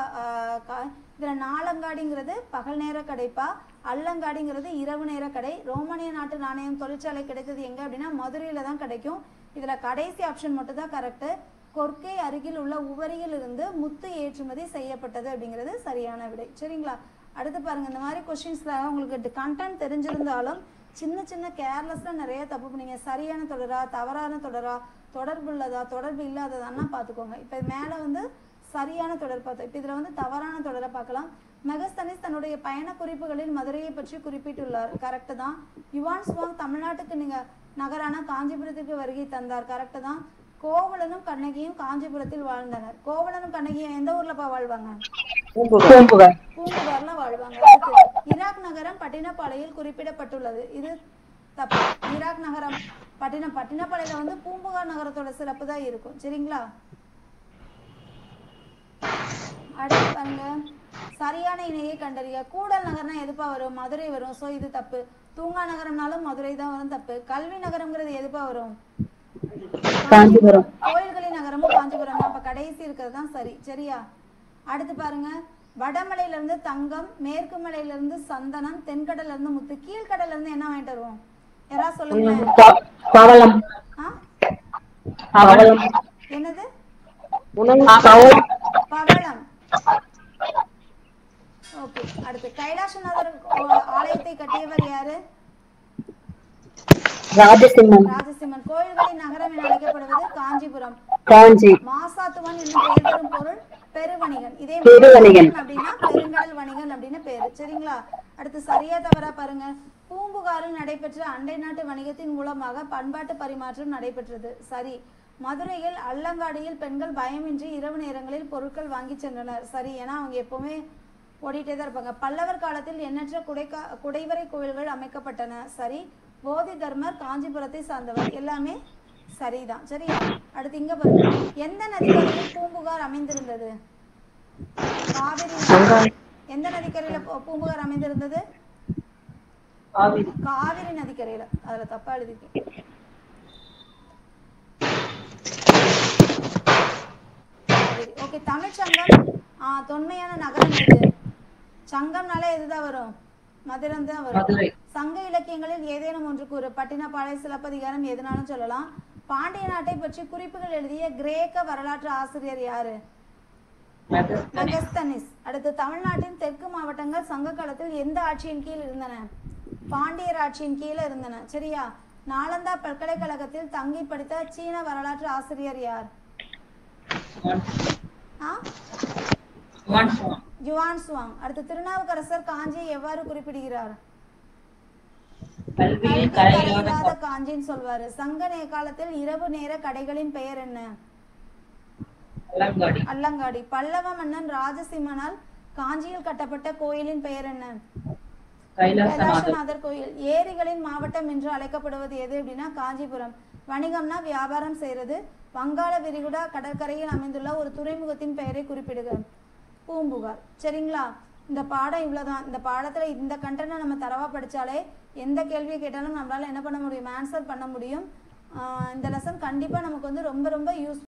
இதுல நாலங்காடிங்கிறது பகல் நேர கடைப்பா, அல்லங்காடிங்கிறது இரவு நேர கடை. ரோமானிய நாட்டு நாணயம் தொழிற்சாலை கிடைத்தது எங்க அப்படின்னா மதுரையில தான் கிடைக்கும். இதுல கடைசி ஆப்ஷன் மட்டும் தான் கரெக்ட். கொற்கை அருகில் உள்ள உவரியில் இருந்து முத்து ஏற்றுமதி செய்யப்பட்டது அப்படிங்கிறது சரியான விடை. சரிங்களா? அடுத்து பாருங்க, இந்த மாதிரி கொஸ்டின்ஸ்ல உங்களுக்கு கண்டென்ட் தெரிஞ்சிருந்தாலும் சின்ன சின்ன கேர்லெஸ்ல நிறைய தப்பு பண்ணீங்க. சரியான தொடரா, தவறான தொடரா, தொடர்பு உள்ளதா, தொடர்பு இல்லாததான்னா பாத்துக்கோங்க. இப்ப மேல வந்து சரியான தொடர் பார்த்தோம். இப்ப இதுல வந்து தவறான தொடரை பார்க்கலாம். மெகஸ்தனிஸ் தன்னுடைய பயண குறிப்புகளில் மதுரையை பற்றி குறிப்பிட்டுள்ளார். கரெக்ட் தான். யுவான் சுவாங் தமிழ்நாட்டுக்கு நகரான காஞ்சிபுரத்திற்கு வருகை தந்தார். கரெக்ட் தான். கோவலனும் கண்ணகியும் காஞ்சிபுரத்தில் வாழ்ந்தனர். கோவலனும் கண்ணகியும் எந்த ஊர்லப்பா வாழ்வாங்க? பூம்புகார்ல வாழ்வாங்க. ஈராக் நகரம் பட்டினப்பாளையில் குறிப்பிடப்பட்டுள்ளது. இது தப்பு. ஈராக் நகரம் பட்டினப்பாளையில வந்து பூம்புகார் நகரத்தோட சிறப்பு தான் இருக்கும். சரிங்களா? அடுத்து பாருங்க, சரியான இணையை கண்டறிய. கூடல் நகர்னா எதுப்பா வரும்? மதுரை வரும். சோ இது தப்பு. தூங்கா நகரம்னாலும் மதுரை தான் வரும். தப்பு. கல்வி நகரம்ங்கிறது எதுப்பா வரும்? காஞ்சிபுரம். கோயில்களின் நகரமும் காஞ்சிபுரம் தான். அப்ப கடைசி இருக்கிறது தான் சரி. சரியா? அடுத்து பாருங்க, வடமலையில இருந்து தங்கம், மேற்கு மலையில இருந்து சந்தனம், தென்கடல்ல இருந்து முத்து, கீழ்கடல்ல இருந்து என்ன வாங்கிட்டு வருவோம்? யாராவது சொல்லுங்க. என்னது? பவளம். ஓகே. அடுத்து கைலாசநாதர் ஆலயத்தை கட்டியவர் யாரு? ராஜசிம்மன். கோயில்களின் நகரம் என அழைக்கப்படுவது காஞ்சிபுரம். மாசாத்துவன் என்னும் பெயர் தரும் பொருள் பெருவணிகன். இதே அப்படின்னா பெருங்கடல் வணிகன் அப்படின்னு பேரு. சரிங்களா? அடுத்து சரியா தவறா பாருங்க. பூம்புகாரில் நடைபெற்ற அண்டை நாட்டு வணிகத்தின் மூலமாக பண்பாட்டு பரிமாற்றம் நடைபெற்றது. சரி. மதுரையில் அல்லங்காடியில் பெண்கள் பயமின்றி இரவு நேரங்களில் பொருட்கள் வாங்கி சென்றனர். சரி. ஏன்னா அவங்க எப்பவுமே ஓடிட்டே தான் இருப்பாங்க. பல்லவர் காலத்தில் எண்ணற்ற குடைவரை கோயில்கள் அமைக்கப்பட்டன. சரி. போதி தர்மர் காஞ்சிபுரத்தை சார்ந்தவர். எல்லாமே சரிதான். சரி. அடுத்து இங்க பாருங்க, எந்த நதிக்கரையில் பூம்புகார் அமைந்திருந்தது? காவிரி. எந்த நதிக்கரையில பூம்புகார் அமைந்திருந்தது? காவிரி நதிக்கரையில. அதுல தப்பா எழுதிருக்கேன். ஓகே. தமிழ்ச்சங்கம் தொன்மையான நகரம் எது? சங்கம்னாலே எதுதான் வரும்? மதுரை தான் வரும். சங்க இலக்கியங்களில் ஏதேனும் ஒன்று கூறு. பட்டினப்பாளைய, சிலப்பதிகாரம் எதுனாலும் சொல்லலாம். பாண்டிய நாட்டை பற்றி குறிப்புகள் எழுதிய கிரேக்க வரலாற்று ஆசிரியர் யாரு? மெகஸ்தனிஸ். அடுத்து தமிழ்நாட்டின் தெற்கு மாவட்டங்கள் சங்க காலத்தில் எந்த ஆட்சியின் கீழ் இருந்தன? பாண்டியர் ஆட்சியின் கீழே இருந்தன. சரியா? நாலந்தா பல்கலைக்கழகத்தில் தங்கி படித்த சீன வரலாற்று ஆசிரியர் யார்? Yuan Chwang. அடுத்து திருநாவுக்கரசர் காஞ்சியை எவ்வாறு குறிப்பிடுகிறார்? கரையில்லாத காஞ்சின்னு சொல்வாரு. சங்க காலத்தில் இரவு நேர கடைகளின் பெயர் என்ன? அல்லங்காடி. பல்லவ மன்னன் ராஜசிம்மனால் காஞ்சியில் கட்டப்பட்ட கோயிலின் பெயர் என்ன? கைலாசநாதர் கோயில். ஏரிகளின் மாவட்டம் என்று அழைக்கப்படுவது எது அப்படின்னா காஞ்சிபுரம். வணிகம்னா வியாபாரம் செய்யறது. வங்காள விரிகுடா கடற்கரையில் அமைந்துள்ள ஒரு துறைமுகத்தின் பெயரை குறிப்பிடுக. பூம்புகார். சரிங்களா? இந்த பாடம் இவ்வளவுதான். இந்த பாடத்துல இந்த கண்டென்ட் நம்ம தரவா படிச்சாலே எந்த கேள்வியை கேட்டாலும் நம்மளால என்ன பண்ண முடியும்? ஆன்சர் பண்ண முடியும். இந்த லெசன் கண்டிப்பா நமக்கு வந்து ரொம்ப ரொம்ப யூஸ்